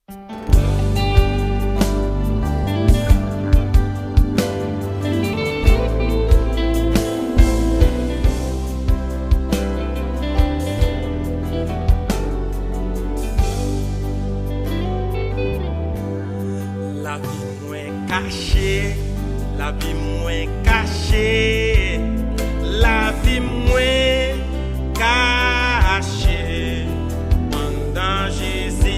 La vie moins cachée, la vie moins cachée, la vie moins cachée pendant Jésus.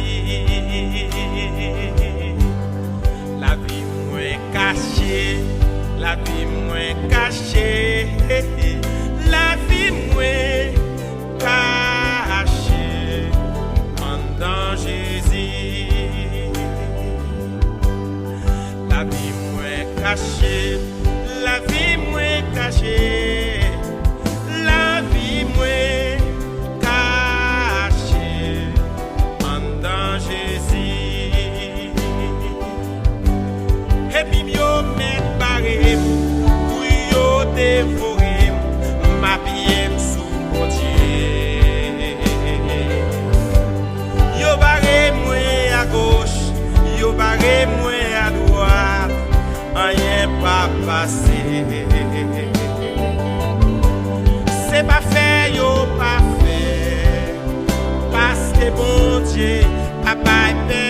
La vie moins cachée, la vie moins cachée, la vie moins cachée pendant Jésus. La vie moins cachée, la vie moins cachée, la vie moins cachée pendant Jésus. Et puis yo met barré pour yo dévorer ma vie sous mon Dieu. Yo barré moi à gauche, yo barré moi à droite, rien pas passé. C'est pas fait, yo pas fait, parce que bon Dieu, papa est